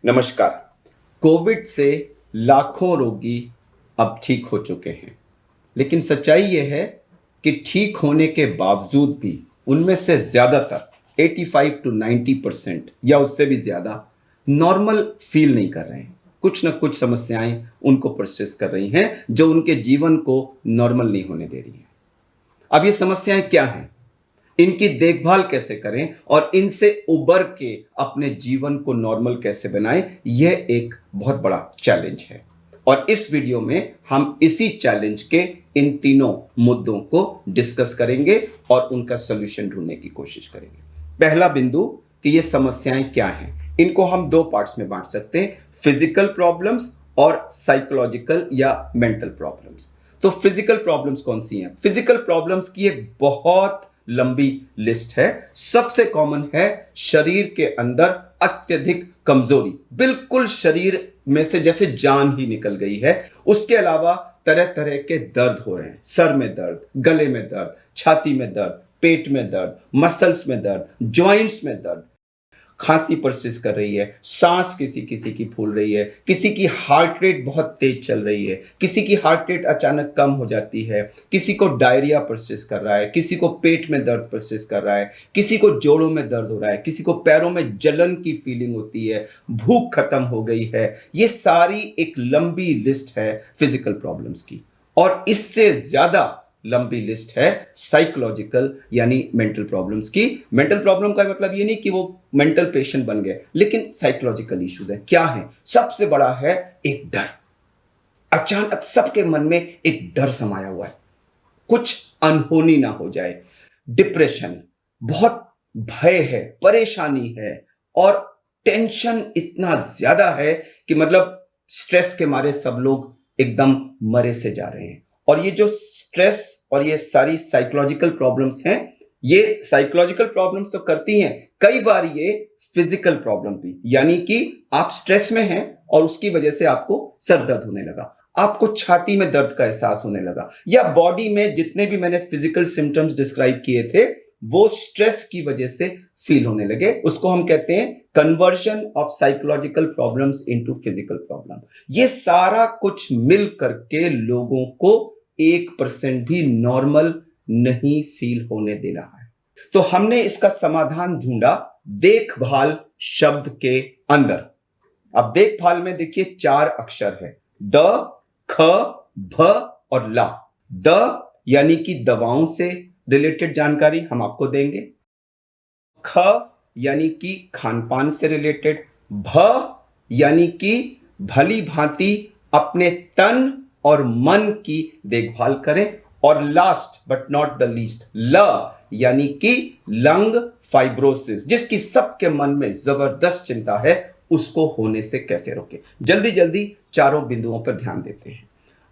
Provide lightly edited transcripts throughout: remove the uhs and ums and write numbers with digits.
नमस्कार। कोविड से लाखों रोगी अब ठीक हो चुके हैं, लेकिन सच्चाई यह है कि ठीक होने के बावजूद भी उनमें से ज़्यादातर 85 टू 90% या उससे भी ज़्यादा नॉर्मल फील नहीं कर रहे हैं। कुछ न कुछ समस्याएं उनको परसिस्ट कर रही हैं जो उनके जीवन को नॉर्मल नहीं होने दे रही हैं। अब ये समस्याएं क्या हैं, इनकी देखभाल कैसे करें और इनसे उबर के अपने जीवन को नॉर्मल कैसे बनाएं, यह एक बहुत बड़ा चैलेंज है। और इस वीडियो में हम इसी चैलेंज के इन तीनों मुद्दों को डिस्कस करेंगे और उनका सॉल्यूशन ढूंढने की कोशिश करेंगे। पहला बिंदु कि ये समस्याएं क्या हैं, इनको हम दो पार्ट्स में बांट सकते हैं, फिजिकल प्रॉब्लम्स और साइकोलॉजिकल या मेंटल प्रॉब्लम्स। तो फिजिकल प्रॉब्लम्स कौन सी हैं? फिजिकल प्रॉब्लम्स की एक बहुत लंबी लिस्ट है। सबसे कॉमन है शरीर के अंदर अत्यधिक कमजोरी, बिल्कुल शरीर में से जैसे जान ही निकल गई है। उसके अलावा तरह तरह के दर्द हो रहे हैं, सर में दर्द, गले में दर्द, छाती में दर्द, पेट में दर्द, मसल्स में दर्द, जॉइंट्स में दर्द, खांसी परसिस्ट कर रही है, सांस किसी किसी की फूल रही है, किसी की हार्ट रेट बहुत तेज चल रही है, किसी की हार्ट रेट अचानक कम हो जाती है, किसी को डायरिया परसिस्ट कर रहा है, किसी को पेट में दर्द परसिस्ट कर रहा है, किसी को जोड़ों में दर्द हो रहा है, किसी को पैरों में जलन की फीलिंग होती है, भूख खत्म हो गई है। ये सारी एक लंबी लिस्ट है फिजिकल प्रॉब्लम्स की। और इससे ज्यादा लंबी लिस्ट है साइकोलॉजिकल यानी मेंटल प्रॉब्लम्स की। मेंटल प्रॉब्लम का मतलब ये नहीं कि वो मेंटल पेशेंट बन गए, लेकिन साइकोलॉजिकल इश्यूज है। क्या है? सबसे बड़ा है एक डर। अचानक सबके मन में एक डर समाया हुआ है, कुछ अनहोनी ना हो जाए। डिप्रेशन, बहुत भय है, परेशानी है और टेंशन इतना ज्यादा है कि मतलब स्ट्रेस के मारे सब लोग एकदम मरे से जा रहे हैं। और ये जो स्ट्रेस और ये सारी साइकोलॉजिकल प्रॉब्लम्स हैं, ये साइकोलॉजिकल प्रॉब्लम्स तो करती हैं, कई बार ये फिजिकल प्रॉब्लम भी, यानी कि आप स्ट्रेस में हैं और उसकी वजह से आपको सर दर्द होने लगा, आपको छाती में दर्द का एहसास होने लगा, या बॉडी में जितने भी मैंने फिजिकल सिम्टम्स डिस्क्राइब किए थे वो स्ट्रेस की वजह से फील होने लगे। उसको हम कहते हैं conversion of psychological problems into physical problem. ये सारा कुछ मिल करके लोगों को 1% भी नॉर्मल नहीं फील होने दे रहा है। तो हमने इसका समाधान ढूंढा देखभाल शब्द के अंदर। अब देखभाल में देखिए 4 अक्षर है, द, ख, भ और ला। द यानी कि दवाओं से रिलेटेड जानकारी हम आपको देंगे, ख यानी कि खानपान से रिलेटेड, भ यानी कि भली भांति अपने तन और मन की देखभाल करें, और last but not the least ल यानी कि लंग फाइब्रोसिस, जिसकी सबके मन में जबरदस्त चिंता है, उसको होने से कैसे रोके। जल्दी जल्दी चारों बिंदुओं पर ध्यान देते हैं।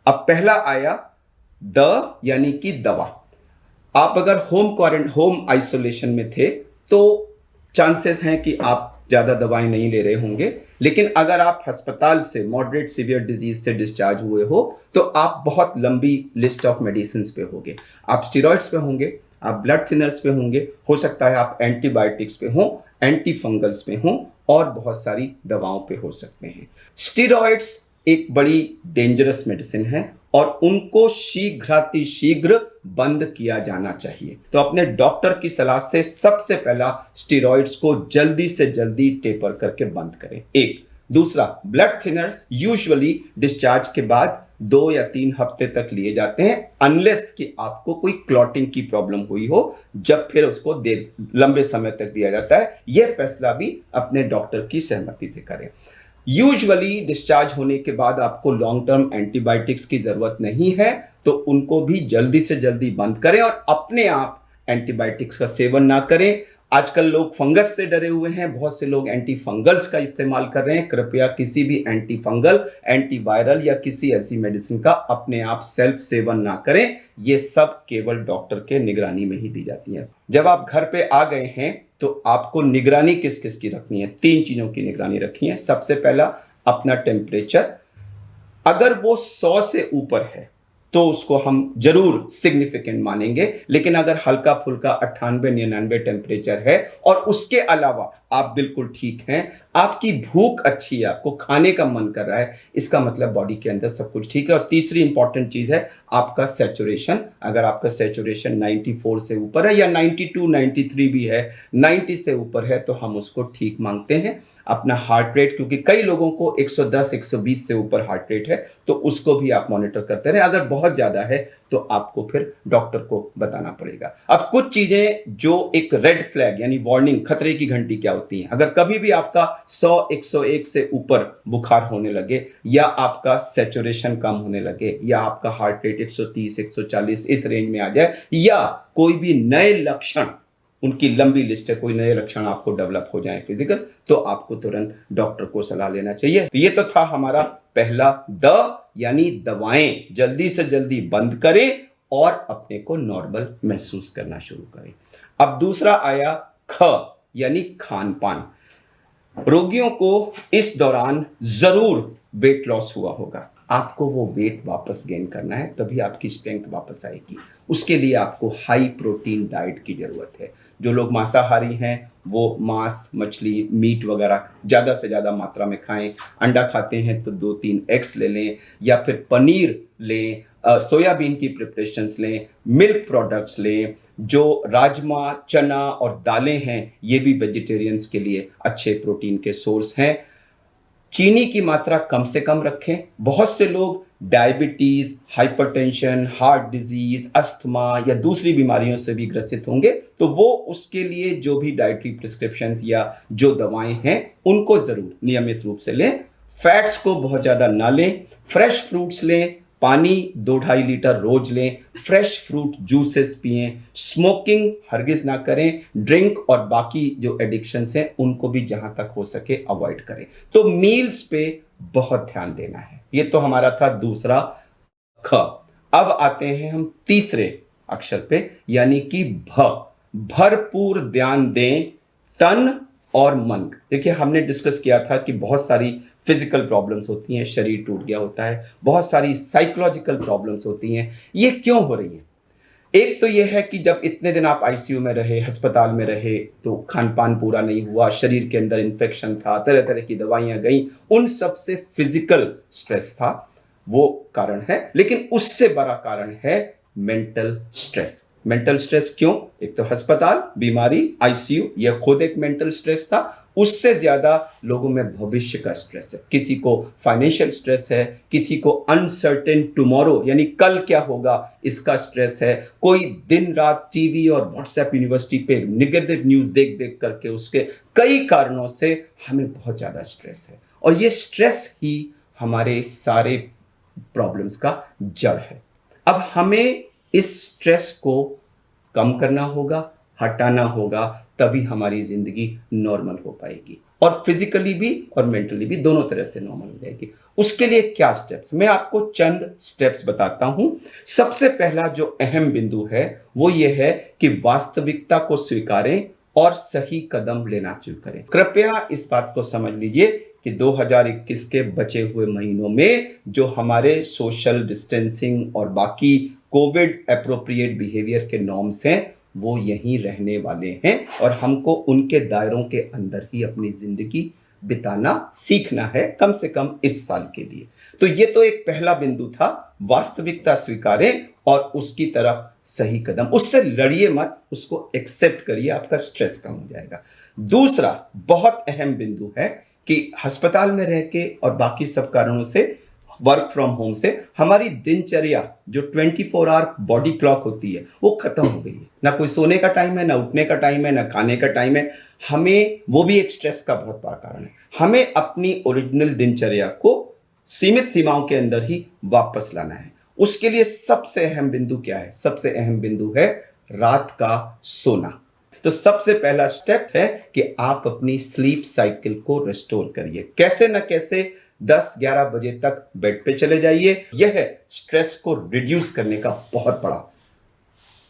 अब पहला आया द यानी कि दवा। आप अगर होम आइसोलेशन में थे तो चांसेस हैं कि आप ज्यादा दवाएं नहीं ले रहे होंगे, लेकिन अगर आप अस्पताल से मॉडरेट सीवियर डिजीज से डिस्चार्ज हुए हो तो आप बहुत लंबी लिस्ट ऑफ मेडिसिन पे होंगे। आप स्टेरॉइड्स पे होंगे, आप ब्लड थिनर्स पे होंगे, हो सकता है आप एंटीबायोटिक्स पे हो, एंटी फंगल्स पे हो और बहुत सारी दवाओं पे हो सकते हैं। स्टेरॉइड्स एक बड़ी डेंजरस मेडिसिन है और उनको शीघ्र बंद किया जाना चाहिए। तो अपने डॉक्टर की सलाह से सबसे पहला स्टेरॉइड्स को जल्दी से जल्दी टेपर करके बंद करें। एक दूसरा, ब्लड थिनर्स यूजुअली डिस्चार्ज के बाद 2 या 3 हफ्ते तक लिए जाते हैं, अनलेस कि आपको कोई क्लॉटिंग की प्रॉब्लम हुई हो, जब फिर उसको लंबे समय तक दिया जाता है। यह फैसला भी अपने डॉक्टर की सहमति से करें। यूजुअली डिस्चार्ज होने के बाद आपको लॉन्ग टर्म एंटीबायोटिक्स की जरूरत नहीं है, तो उनको भी जल्दी से जल्दी बंद करें और अपने आप एंटीबायोटिक्स का सेवन ना करें। आजकल लोग फंगस से डरे हुए हैं, बहुत से लोग एंटी फंगल्स का इस्तेमाल कर रहे हैं। कृपया किसी भी एंटी फंगल, एंटीवायरल या किसी ऐसी मेडिसिन का अपने आप सेल्फ सेवन ना करें। ये सब केवल डॉक्टर के निगरानी में ही दी जाती है। जब आप घर पे आ गए हैं तो आपको निगरानी किस किस की रखनी है? 3 चीजों की निगरानी रखनी है। सबसे पहला, अपना टेम्परेचर। अगर वो 100 से ऊपर है तो उसको हम जरूर सिग्निफिकेंट मानेंगे। लेकिन अगर हल्का फुल्का 98-99 टेम्परेचर है और उसके अलावा आप बिल्कुल ठीक हैं, आपकी भूख अच्छी है, आपको खाने का मन कर रहा है, इसका मतलब बॉडी के अंदर सब कुछ ठीक है। और तीसरी इंपॉर्टेंट चीज है आपका सैचुरेशन। अगर आपका सैचुरेशन 94 से ऊपर है या 92 93 भी है, 90 से ऊपर है, तो हम उसको ठीक मांगते हैं। अपना हार्ट रेट, क्योंकि कई लोगों को 110 120 से ऊपर हार्ट रेट है, तो उसको भी आप मॉनिटर करते रहे। अगर बहुत ज्यादा है तो आपको फिर डॉक्टर को बताना पड़ेगा। अब कुछ चीजें जो एक रेड फ्लैग यानी वार्निंग, खतरे की घंटी क्या होती है। अगर कभी भी आपका 100 101 से ऊपर बुखार होने लगे, या आपका सैचुरेशन कम होने लगे, या आपका हार्ट रेट 130 140 इस रेंज में आ जाए, या कोई भी नए लक्षण, उनकी लंबी लिस्ट है, कोई नए लक्षण आपको डेवलप हो जाए फिजिकल, तो आपको तुरंत डॉक्टर को सलाह लेना चाहिए। तो ये तो था हमारा पहला द, यानी दवाएं जल्दी से जल्दी बंद करें और अपने को नॉर्मल महसूस करना शुरू करें। अब दूसरा आया ख, यानी खान पान। रोगियों को इस दौरान जरूर वेट लॉस हुआ होगा। आपको वो वेट वापस गेन करना है, तभी आपकी स्ट्रेंथ वापस आएगी। उसके लिए आपको हाई प्रोटीन डाइट की जरूरत है। जो लोग मांसाहारी हैं वो मांस, मछली, मीट वगैरह ज़्यादा से ज़्यादा मात्रा में खाएं। अंडा खाते हैं तो 2-3 एग्स ले लें, या फिर पनीर लें, सोयाबीन की प्रिपरेशंस लें, मिल्क प्रोडक्ट्स लें। जो राजमा, चना और दालें हैं, ये भी वेजिटेरियंस के लिए अच्छे प्रोटीन के सोर्स हैं। चीनी की मात्रा कम से कम रखें। बहुत से लोग diabetes, hypertension, heart disease, asthma या दूसरी बीमारियों से भी ग्रसित होंगे, तो वो उसके लिए जो भी डाइटरी प्रिस्क्रिप्शंस या जो दवाएं हैं उनको जरूर नियमित रूप से लें। फैट्स को बहुत ज़्यादा ना लें। फ्रेश फ्रूट्स लें। पानी 2-2.5 लीटर रोज लें। फ्रेश फ्रूट जूसेस पिएं। स्मोकिंग हरगिज ना करें। ड्रिंक और बाकी जो एडिक्शंस हैं उनको भी जहां तक हो सके अवॉइड करें। तो मील्स पे बहुत ध्यान देना है। ये तो हमारा था दूसरा ख। अब आते हैं हम तीसरे अक्षर पे, यानी कि भ। भरपूर ध्यान दें तन और मन। देखिए, हमने डिस्कस किया था कि बहुत सारी फिजिकल प्रॉब्लम्स होती हैं, शरीर टूट गया होता है, बहुत सारी साइकोलॉजिकल प्रॉब्लम्स होती हैं। ये क्यों हो रही है? एक तो ये है कि जब इतने दिन आप आईसीयू में रहे, अस्पताल में रहे, तो खान पान पूरा नहीं हुआ, शरीर के अंदर इन्फेक्शन था, तरह तरह की दवाइयां गई, उन सब से फिजिकल स्ट्रेस था, वो कारण है। लेकिन उससे बड़ा कारण है मेंटल स्ट्रेस। मेंटल स्ट्रेस क्यों? एक तो अस्पताल, बीमारी, आईसीयू, यह खुद एक मेंटल स्ट्रेस था। उससे ज्यादा लोगों में भविष्य का स्ट्रेस है। किसी को फाइनेंशियल स्ट्रेस है, किसी को अनसर्टेन टुमारो यानी कल क्या होगा इसका स्ट्रेस है। कोई दिन रात टीवी और व्हाट्सएप यूनिवर्सिटी पे निगेटिव न्यूज देख देख करके, उसके कई कारणों से हमें बहुत ज्यादा स्ट्रेस है। और ये स्ट्रेस ही हमारे सारे प्रॉब्लम्स का जड़ है। अब हमें इस स्ट्रेस को कम करना होगा, हटाना होगा, तभी हमारी जिंदगी नॉर्मल हो पाएगी, और फिजिकली भी और मेंटली भी दोनों तरह से नॉर्मल हो जाएगी। उसके लिए क्या स्टेप्स, मैं आपको चंद स्टेप्स बताता हूं। सबसे पहला जो अहम बिंदु है वो ये है कि वास्तविकता को स्वीकारें और सही कदम लेना शुरू करें। कृपया इस बात को समझ लीजिए कि 2021 के बचे हुए महीनों में जो हमारे सोशल डिस्टेंसिंग और बाकी कोविड एप्रोप्रिएट बिहेवियर के नॉर्म्स हैं वो यहीं रहने वाले हैं, और हमको उनके दायरों के अंदर ही अपनी जिंदगी बिताना सीखना है, कम से कम इस साल के लिए। तो ये तो एक पहला बिंदु था, वास्तविकता स्वीकारें और उसकी तरफ सही कदम। उससे लड़िए मत, उसको एक्सेप्ट करिए, आपका स्ट्रेस कम हो जाएगा। दूसरा बहुत अहम बिंदु है कि अस्पताल में रह के और बाकी सब कारणों से, वर्क फ्रॉम होम से हमारी दिनचर्या जो 24 आवर बॉडी क्लॉक होती है वो खत्म हो गई है। ना कोई सोने का टाइम है, ना उठने का टाइम है, ना खाने का टाइम है। हमें वो भी एक स्ट्रेस का बहुत बड़ा कारण है। हमें अपनी ओरिजिनल दिनचर्या को सीमित सीमाओं के अंदर ही वापस लाना है। उसके लिए सबसे अहम बिंदु क्या है? सबसे अहम बिंदु है रात का सोना। तो सबसे पहला स्टेप है कि आप अपनी स्लीप साइकिल को रिस्टोर करिए। कैसे न कैसे 10-11 बजे तक बेड पे चले जाइए। यह स्ट्रेस को रिड्यूस करने का बहुत बड़ा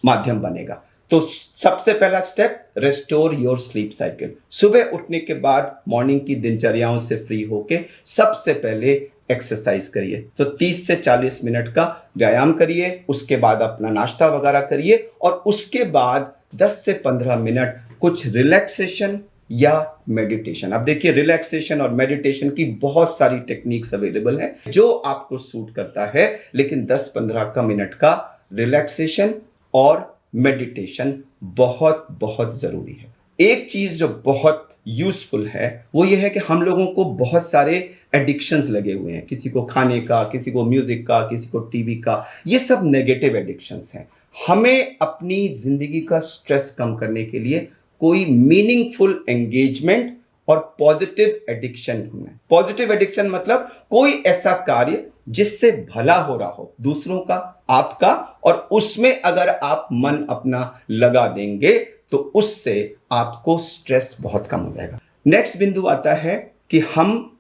माध्यम बनेगा। तो सबसे पहला step, restore your sleep cycle. सुबह उठने के बाद मॉर्निंग की दिनचर्याओं से फ्री होके सबसे पहले एक्सरसाइज करिए। तो 30 से 40 मिनट का व्यायाम करिए, उसके बाद अपना नाश्ता वगैरह करिए और उसके बाद 10 से 15 मिनट कुछ रिलैक्सेशन या मेडिटेशन। अब देखिए, रिलैक्सेशन और मेडिटेशन की बहुत सारी टेक्निक्स अवेलेबल है जो आपको सूट करता है, लेकिन 10-15 का मिनट का रिलैक्सेशन और मेडिटेशन बहुत बहुत जरूरी है। एक चीज जो बहुत यूजफुल है वो ये है कि हम लोगों को बहुत सारे एडिक्शंस लगे हुए हैं, किसी को खाने का, किसी को म्यूजिक का, किसी को टीवी का। ये सब नेगेटिव एडिक्शंस हैं। हमें अपनी जिंदगी का स्ट्रेस कम करने के लिए कोई मीनिंगफुल एंगेजमेंट और पॉजिटिव एडिक्शन ढूंढना है। पॉजिटिव एडिक्शन मतलब कोई ऐसा कार्य जिससे भला हो रहा हो दूसरों का, आपका, और उसमें अगर आप मन अपना लगा देंगे तो उससे आपको स्ट्रेस बहुत कम हो जाएगा। नेक्स्ट बिंदु आता है कि हम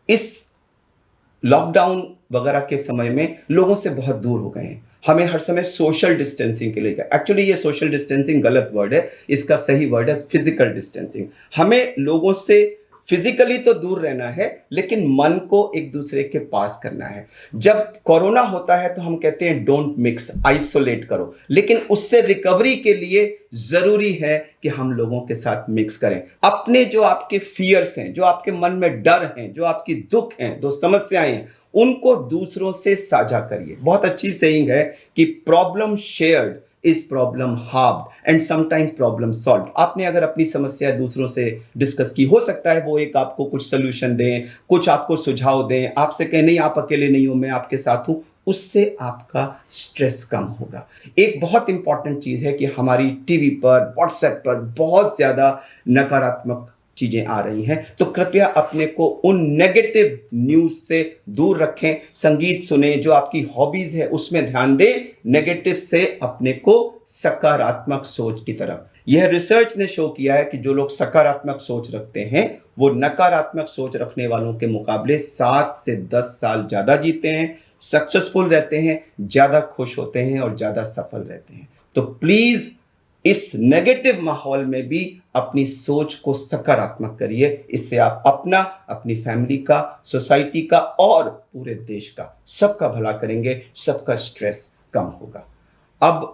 इस लॉकडाउन वगैरह के समय में लोगों से बहुत दूर हो गए हैं। हमें हर समय सोशल डिस्टेंसिंग के लिए, एक्चुअली ये सोशल डिस्टेंसिंग गलत वर्ड है, इसका सही वर्ड है फिजिकल डिस्टेंसिंग। हमें लोगों से फिजिकली तो दूर रहना है, लेकिन मन को एक दूसरे के पास करना है। जब कोरोना होता है तो हम कहते हैं डोंट मिक्स, आइसोलेट करो, लेकिन उससे रिकवरी के लिए जरूरी है कि हम लोगों के साथ मिक्स करें। अपने जो आपके फियर्स हैं, जो आपके मन में डर हैं, जो आपकी दुख हैं, जो समस्याएं हैं, उनको दूसरों से साझा करिए। बहुत अच्छी सेइंग है कि problem shared is problem halved and sometimes problem solved. आपने अगर अपनी समस्या दूसरों से डिस्कस की, हो सकता है वो एक आपको कुछ सोल्यूशन दें, कुछ आपको सुझाव दें, आपसे कहें नहीं आप अकेले नहीं हो, मैं आपके साथ हूं। उससे आपका स्ट्रेस कम होगा। एक बहुत इंपॉर्टेंट चीज है कि हमारी टीवी पर, व्हाट्सएप पर बहुत ज्यादा नकारात्मक चीजें आ रही हैं, तो कृपया अपने को उन नेगेटिव न्यूज से दूर रखें। संगीत सुने, जो आपकी हॉबीज है उसमें ध्यान दें, नेगेटिव से अपने को सकारात्मक सोच की तरफ। यह रिसर्च ने शो किया है कि जो लोग सकारात्मक सोच रखते हैं वो नकारात्मक सोच रखने वालों के मुकाबले 7 से 10 साल ज्यादा जीते हैं, सक्सेसफुल रहते हैं, ज्यादा खुश होते हैं और ज्यादा सफल रहते हैं। तो प्लीज इस नेगेटिव माहौल में भी अपनी सोच को सकारात्मक करिए। इससे आप अपना, अपनी फैमिली का, सोसाइटी का और पूरे देश का, सबका भला करेंगे, सबका स्ट्रेस कम होगा। अब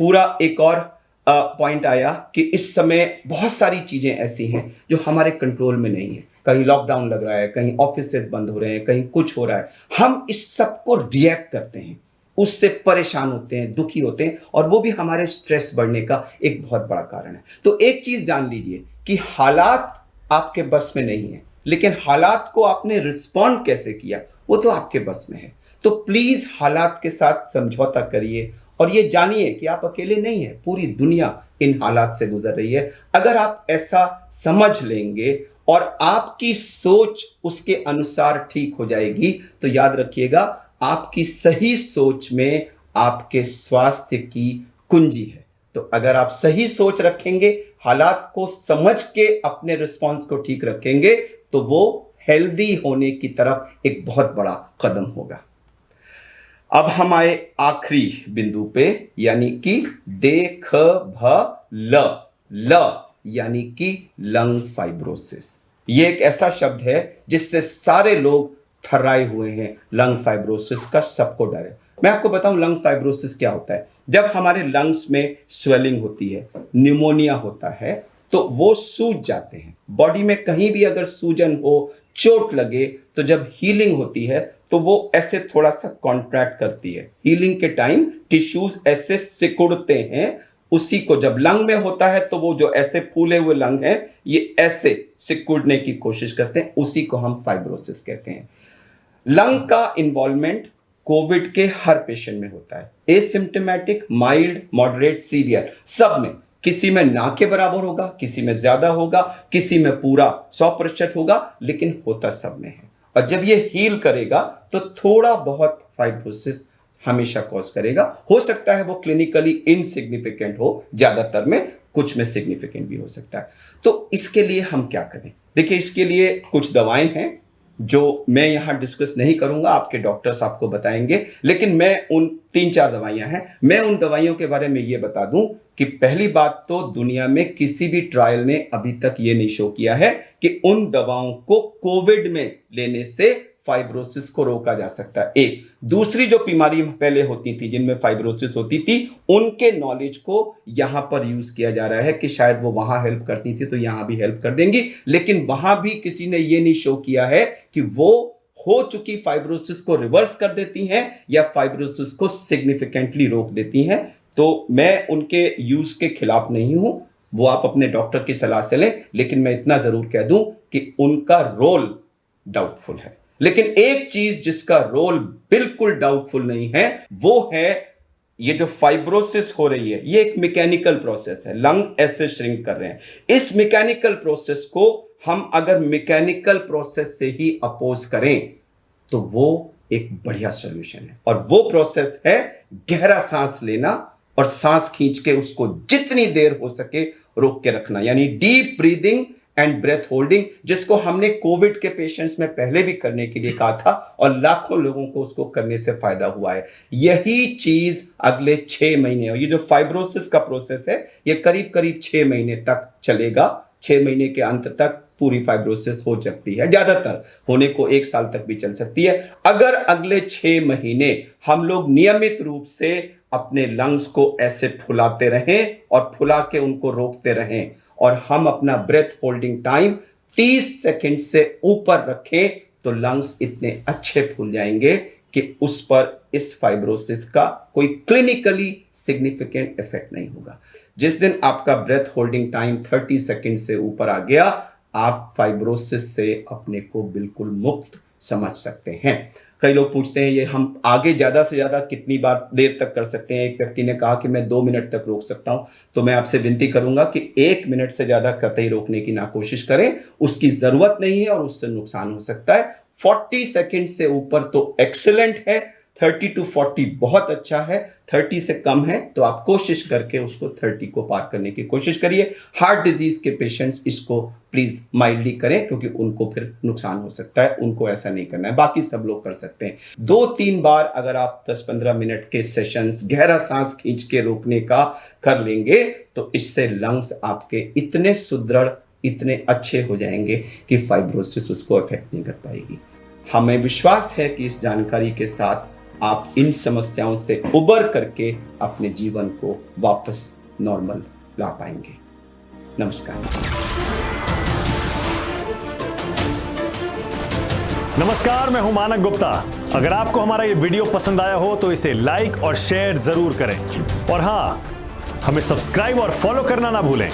पूरा एक और पॉइंट आया कि इस समय बहुत सारी चीजें ऐसी हैं जो हमारे कंट्रोल में नहीं है। कहीं लॉकडाउन लग रहा है, कहीं ऑफिस बंद हो रहे हैं, कहीं कुछ हो रहा है। हम इस सब को रिएक्ट करते हैं, उससे परेशान होते हैं, दुखी होते हैं, और वो भी हमारे स्ट्रेस बढ़ने का एक बहुत बड़ा कारण है। तो एक चीज जान लीजिए कि हालात आपके बस में नहीं है, लेकिन हालात को आपने रिस्पॉन्ड कैसे किया वो तो आपके बस में है। तो प्लीज हालात के साथ समझौता करिए और ये जानिए कि आप अकेले नहीं हैं, पूरी दुनिया इन हालात से गुजर रही है। अगर आप ऐसा समझ लेंगे और आपकी सोच उसके अनुसार ठीक हो जाएगी, तो याद रखिएगा आपकी सही सोच में आपके स्वास्थ्य की कुंजी है। तो अगर आप सही सोच रखेंगे, हालात को समझ के अपने रिस्पॉन्स को ठीक रखेंगे, तो वो हेल्दी होने की तरफ एक बहुत बड़ा कदम होगा। अब हम आए आखिरी बिंदु पे, यानी कि देख भ ल यानी कि लंग फाइब्रोसिस। ये एक ऐसा शब्द है जिससे सारे लोग थर्राए हुए हैं। लंग फाइब्रोसिस का सबको डर है। मैं आपको बताऊं लंग फाइब्रोसिस क्या होता है। जब हमारे लंग्स में स्वेलिंग होती है, निमोनिया होता है, तो वो सूज जाते हैं। बॉडी में कहीं भी अगर सूजन हो, चोट लगे, तो जब हीलिंग होती है तो वो ऐसे थोड़ा सा कॉन्ट्रैक्ट करती है। हीलिंग के टाइम टिश्यूज ऐसे सिकुड़ते हैं। उसी को जब लंग में होता है तो वो जो ऐसे फूले हुए लंग हैं ये ऐसे सिकुड़ने की कोशिश करते हैं, उसी को हम फाइब्रोसिस कहते हैं। लंग का इन्वॉल्वमेंट कोविड के हर पेशेंट में होता है, एसिम्प्टोमेटिक, माइल्ड, मॉडरेट, सीवियर, सब में। किसी में ना के बराबर होगा, किसी में ज्यादा होगा, किसी में पूरा 100% होगा, लेकिन होता सब में है। और जब ये हील करेगा तो थोड़ा बहुत फाइब्रोसिस हमेशा कॉज करेगा। हो सकता है वो क्लिनिकली इनसिग्निफिकेंट हो, ज्यादातर में, कुछ में सिग्निफिकेंट भी हो सकता है। तो इसके लिए हम क्या करें? देखिए, इसके लिए कुछ दवाएं हैं जो मैं यहां डिस्कस नहीं करूंगा, आपके डॉक्टर्स आपको बताएंगे, लेकिन मैं उन 3-4 दवाइयां हैं, मैं उन दवाइयों के बारे में ये बता दूं कि पहली बात तो दुनिया में किसी भी ट्रायल ने अभी तक ये नहीं शो किया है कि उन दवाओं को कोविड में लेने से फाइब्रोसिस को रोका जा सकता है। एक दूसरी जो बीमारी पहले होती थी जिनमें फाइब्रोसिस होती थी, उनके नॉलेज को यहां पर यूज किया जा रहा है कि शायद वो वहां हेल्प करती थी तो यहां भी हेल्प कर देंगी, लेकिन वहां भी किसी ने ये नहीं शो किया है कि वो हो चुकी फाइब्रोसिस को रिवर्स कर देती हैं या फाइब्रोसिस को सिग्निफिकेंटली रोक देती हैं। तो मैं उनके यूज के खिलाफ नहीं हूं, वो आप अपने डॉक्टर की सलाह से लें, लेकिन मैं इतना जरूर कह दूं कि उनका रोल डाउटफुल है। लेकिन एक चीज जिसका रोल बिल्कुल डाउटफुल नहीं है वो है ये जो फाइब्रोसिस हो रही है, ये एक मैकेनिकल प्रोसेस है, लंग ऐसे श्रिंक कर रहे हैं। इस मैकेनिकल प्रोसेस को हम अगर मैकेनिकल प्रोसेस से ही अपोज करें तो वो एक बढ़िया सॉल्यूशन है, और वो प्रोसेस है गहरा सांस लेना और सांस खींच के उसको जितनी देर हो सके रोक के रखना, यानी deep breathing and breath holding, जिसको हमने कोविड के पेशेंट्स में पहले भी करने के लिए कहा था और लाखों लोगों को उसको करने से फायदा हुआ है। यही चीज अगले 6 महीने, और ये जो फाइब्रोसिस का प्रोसेस है ये करीब करीब 6 महीने तक चलेगा। 6 महीने के अंत तक पूरी फाइब्रोसिस हो सकती है, ज्यादातर होने को 1 साल तक भी चल सकती है। अगर अगले 6 महीने हम लोग नियमित रूप से अपने लंग्स को ऐसे फुलाते रहें और फुला के उनको रोकते रहें, और हम अपना ब्रेथ होल्डिंग टाइम 30 सेकंड से ऊपर रखें, तो लंग्स इतने अच्छे फूल जाएंगे कि उस पर इस फाइब्रोसिस का कोई क्लिनिकली सिग्निफिकेंट इफेक्ट नहीं होगा। जिस दिन आपका ब्रेथ होल्डिंग टाइम 30 सेकंड से ऊपर आ गया, आप फाइब्रोसिस से अपने को बिल्कुल मुक्त समझ सकते हैं। कई लोग पूछते हैं ये हम आगे ज्यादा से ज्यादा कितनी बार देर तक कर सकते हैं। एक व्यक्ति ने कहा कि मैं 2 मिनट तक रोक सकता हूं, तो मैं आपसे विनती करूंगा कि 1 मिनट से ज्यादा कतई रोकने की ना कोशिश करें, उसकी जरूरत नहीं है और उससे नुकसान हो सकता है। 40 सेकंड से ऊपर तो एक्सीलेंट है, 30 to 40 बहुत अच्छा है, 30 से कम है तो आप कोशिश करके उसको 30 को पार करने की कोशिश करिए। हार्ट डिजीज के पेशेंट्स इसको प्लीज माइल्डली करें, क्योंकि उनको फिर नुकसान हो सकता है, उनको ऐसा नहीं करना है। बाकी सब लोग कर सकते हैं। 2-3 बार अगर आप 10-15 मिनट के सेशंस गहरा सांस खींच के रोकने का कर लेंगे तो इससे लंग्स आपके इतने सुदृढ़, इतने अच्छे हो जाएंगे कि फाइब्रोसिस उसको अफेक्ट नहीं कर पाएगी। हमें विश्वास है कि इस जानकारी के साथ आप इन समस्याओं से उबर करके अपने जीवन को वापस नॉर्मल ला पाएंगे। नमस्कार। नमस्कार, मैं हूं मानक गुप्ता। अगर आपको हमारा ये वीडियो पसंद आया हो तो इसे लाइक और शेयर जरूर करें, और हाँ, हमें सब्सक्राइब और फॉलो करना ना भूलें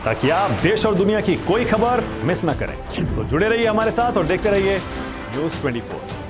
ताकि आप देश और दुनिया की कोई खबर मिस ना करें। तो जुड़े रहिए हमारे साथ और देखते रहिए न्यूज़ 24।